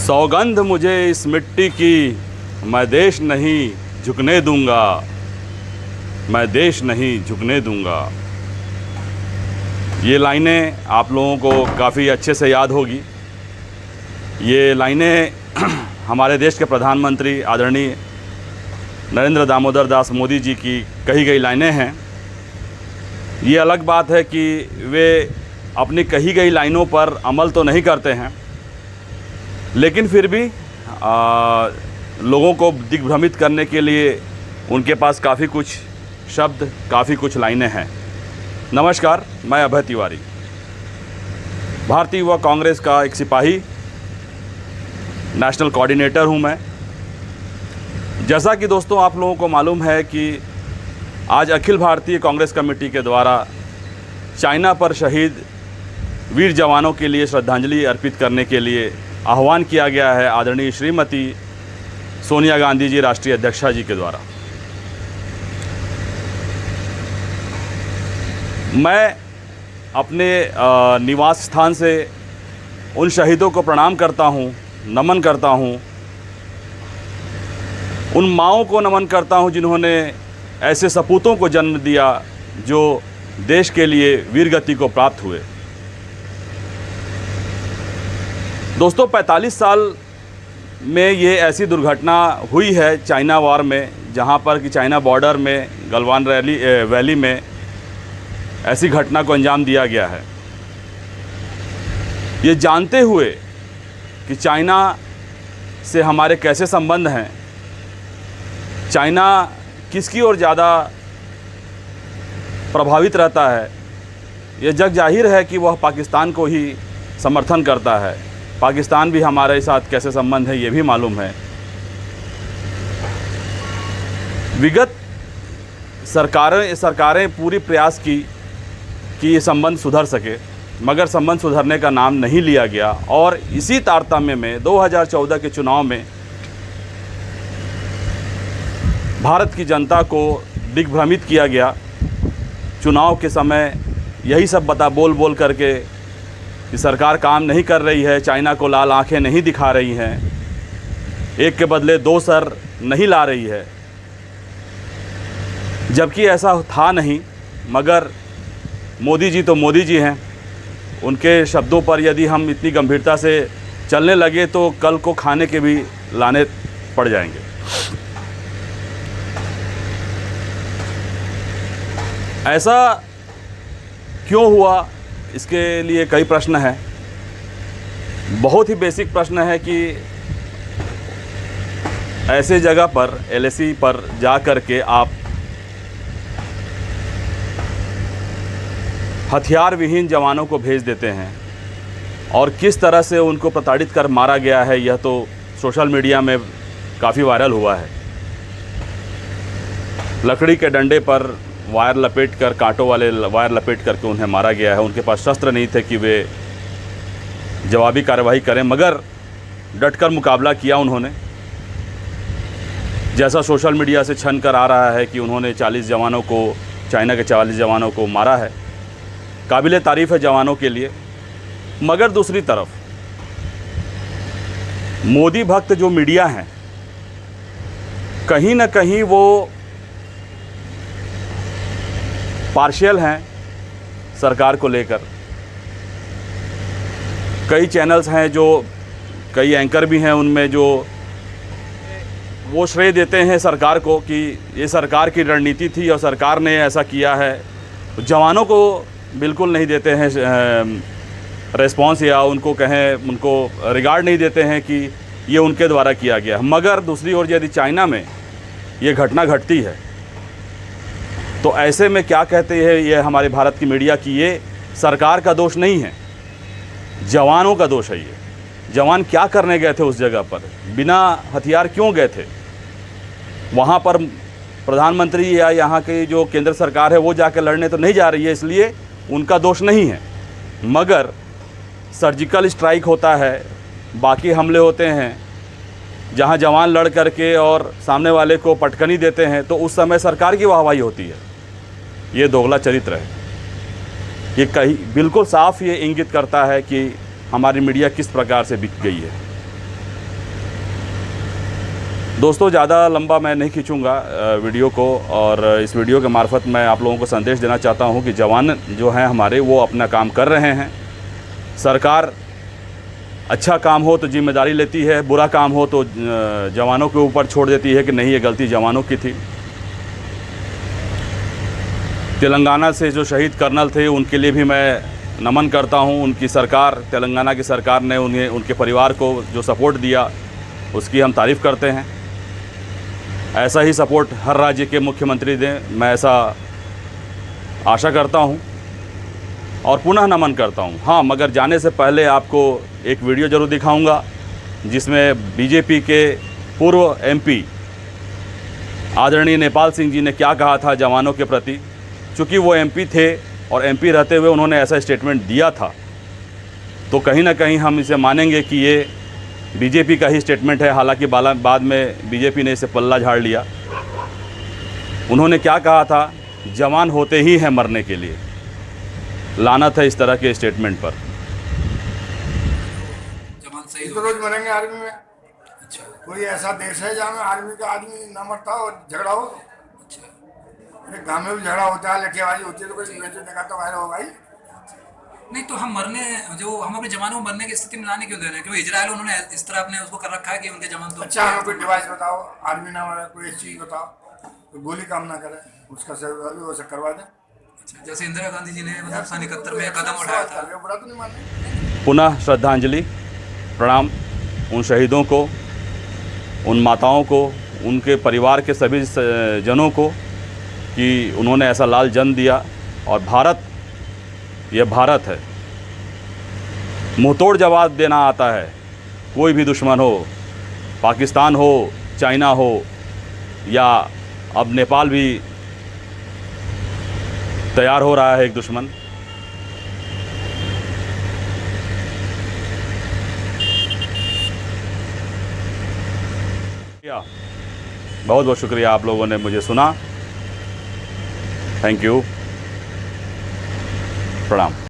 सौगंध मुझे इस मिट्टी की, मैं देश नहीं झुकने दूंगा, मैं देश नहीं झुकने दूंगा। ये लाइनें आप लोगों को काफ़ी अच्छे से याद होगी। ये लाइनें हमारे देश के प्रधानमंत्री आदरणीय नरेंद्र दामोदर दास मोदी जी की कही गई लाइनें हैं। ये अलग बात है कि वे अपनी कही गई लाइनों पर अमल तो नहीं करते हैं, लेकिन फिर भी लोगों को दिग्भ्रमित करने के लिए उनके पास काफ़ी कुछ शब्द, काफ़ी कुछ लाइनें हैं। नमस्कार, मैं अभय तिवारी, भारतीय युवा कांग्रेस का एक सिपाही, नेशनल कोऑर्डिनेटर हूं मैं। जैसा कि दोस्तों आप लोगों को मालूम है कि आज अखिल भारतीय कांग्रेस कमेटी के द्वारा चाइना पर शहीद वीर जवानों के लिए श्रद्धांजलि अर्पित करने के लिए आह्वान किया गया है आदरणीय श्रीमती सोनिया गांधी जी, राष्ट्रीय अध्यक्षा जी के द्वारा। मैं अपने निवास स्थान से उन शहीदों को प्रणाम करता हूं, नमन करता हूं, उन माँओं को नमन करता हूं जिन्होंने ऐसे सपूतों को जन्म दिया जो देश के लिए वीरगति को प्राप्त हुए। दोस्तों 45 साल में ये ऐसी दुर्घटना हुई है चाइना वॉर में, जहाँ पर कि चाइना बॉर्डर में गलवान वैली में ऐसी घटना को अंजाम दिया गया है। ये जानते हुए कि चाइना से हमारे कैसे संबंध हैं, चाइना किसकी ओर ज़्यादा प्रभावित रहता है, ये जग जाहिर है कि वह पाकिस्तान को ही समर्थन करता है। पाकिस्तान भी हमारे साथ कैसे संबंध है ये भी मालूम है। विगत सरकारें पूरी प्रयास की कि ये संबंध सुधर सके, मगर संबंध सुधरने का नाम नहीं लिया गया। और इसी तारतम्य में 2014 के चुनाव में भारत की जनता को दिग्भ्रमित किया गया। चुनाव के समय यही सब बोल करके कि सरकार काम नहीं कर रही है, चाइना को लाल आंखें नहीं दिखा रही हैं, एक के बदले दो सर नहीं ला रही है, जबकि ऐसा था नहीं। मगर मोदी जी तो मोदी जी हैं, उनके शब्दों पर यदि हम इतनी गंभीरता से चलने लगे तो कल को खाने के भी लाने पड़ जाएंगे। ऐसा क्यों हुआ, इसके लिए कई प्रश्न हैं। बहुत ही बेसिक प्रश्न है कि ऐसे जगह पर LAC पर जा कर के आप हथियार विहीन जवानों को भेज देते हैं, और किस तरह से उनको प्रताड़ित कर मारा गया है यह तो सोशल मीडिया में काफ़ी वायरल हुआ है। लकड़ी के डंडे पर वायर लपेट कर, कांटों वाले वायर लपेट करके उन्हें मारा गया है। उनके पास शस्त्र नहीं थे कि वे जवाबी कार्रवाई करें, मगर डटकर मुकाबला किया उन्होंने। जैसा सोशल मीडिया से छन कर आ रहा है कि उन्होंने 40 जवानों को, चाइना के 40 जवानों को मारा है। काबिले तारीफ़ है जवानों के लिए। मगर दूसरी तरफ मोदी भक्त जो मीडिया हैं, कहीं ना कहीं वो पार्शियल हैं सरकार को लेकर। कई चैनल्स हैं, जो कई एंकर भी हैं उनमें, जो वो श्रेय देते हैं सरकार को कि ये सरकार की रणनीति थी और सरकार ने ऐसा किया है। जवानों को बिल्कुल नहीं देते हैं रिस्पॉन्स, या उनको रिगार्ड नहीं देते हैं कि ये उनके द्वारा किया गया। मगर दूसरी ओर यदि चाइना में ये घटना घटती है तो ऐसे में क्या कहते हैं ये हमारे भारत की मीडिया की ये सरकार का दोष नहीं है, जवानों का दोष है। ये जवान क्या करने गए थे उस जगह पर, बिना हथियार क्यों गए थे वहाँ पर? प्रधानमंत्री या यहाँ की जो केंद्र सरकार है वो जाकर लड़ने तो नहीं जा रही है, इसलिए उनका दोष नहीं है। मगर सर्जिकल स्ट्राइक होता है, बाकी हमले होते हैं, जहाँ जवान लड़ करके और सामने वाले को पटकनी देते हैं, तो उस समय सरकार की वाहवाही होती है। ये दोगला चरित्र है। ये कहीं बिल्कुल साफ ये इंगित करता है कि हमारी मीडिया किस प्रकार से बिक गई है। दोस्तों, ज़्यादा लंबा मैं नहीं खींचूंगा वीडियो को, और इस वीडियो के मार्फत मैं आप लोगों को संदेश देना चाहता हूं कि जवान जो हैं हमारे, वो अपना काम कर रहे हैं। सरकार अच्छा काम हो तो जिम्मेदारी लेती है, बुरा काम हो तो जवानों के ऊपर छोड़ देती है कि नहीं, ये गलती जवानों की थी। तेलंगाना से जो शहीद कर्नल थे उनके लिए भी मैं नमन करता हूं। उनकी सरकार, तेलंगाना की सरकार ने उन्हें, उनके परिवार को जो सपोर्ट दिया उसकी हम तारीफ़ करते हैं। ऐसा ही सपोर्ट हर राज्य के मुख्यमंत्री दें, मैं ऐसा आशा करता हूं और पुनः नमन करता हूं। हाँ, मगर जाने से पहले आपको एक वीडियो ज़रूर दिखाऊंगा जिसमें बीजेपी के पूर्व एमपी आदरणीय नेपाल सिंह जी ने क्या कहा था जवानों के प्रति। चूँकि वो एमपी थे और एमपी रहते हुए उन्होंने ऐसा स्टेटमेंट दिया था, तो कहीं ना कहीं हम इसे मानेंगे कि ये बीजेपी का ही स्टेटमेंट है। हालांकि बाद में बीजेपी ने इसे पल्ला झाड़ लिया। उन्होंने क्या कहा था, जवान होते ही हैं मरने के लिए। लानत है इस तरह के स्टेटमेंट पर। जवान सही तो रोज मरेंगे आर्मी में। अच्छा कोई ऐसा देश है जहाँ में आर्मी का आदमी ना मरता हो और झगड़ा हो? अच्छा अरे गाँव में भी झगड़ा होता है, लठेबाजी होती है, तो कोई मैच देखा तो वायरल हो भाई। नहीं तो हम अपने जवानों को मरने की स्थिति में लाने क्यों दे रहे हैं? क्योंकि इजराइल उन्होंने इस तरह अपने उसको कर रखा है कि उनके जवान तो अच्छा, हमें कोई डिवाइस बताओ, आर्मी ना मरे, कोई ऐसी चीज बताओ, कोई गोली काम ना करे, उसका सही करवा दें। अच्छा, जैसे इंदिरा गांधी जी ने मतलब सन 71 में कदम उठाया था। बुरा तो नहीं मानते। पुनः श्रद्धांजलि, प्रणाम उन शहीदों को, उन माताओं को, उनके परिवार के सभी जनों को कि उन्होंने ऐसा लाल जन्म दिया। और भारत, यह भारत है, मुंहतोड़ जवाब देना आता है। कोई भी दुश्मन हो, पाकिस्तान हो, चाइना हो, या अब नेपाल भी तैयार हो रहा है एक दुश्मन। बहुत बहुत शुक्रिया, आप लोगों ने मुझे सुना। थैंक यू, प्रणाम।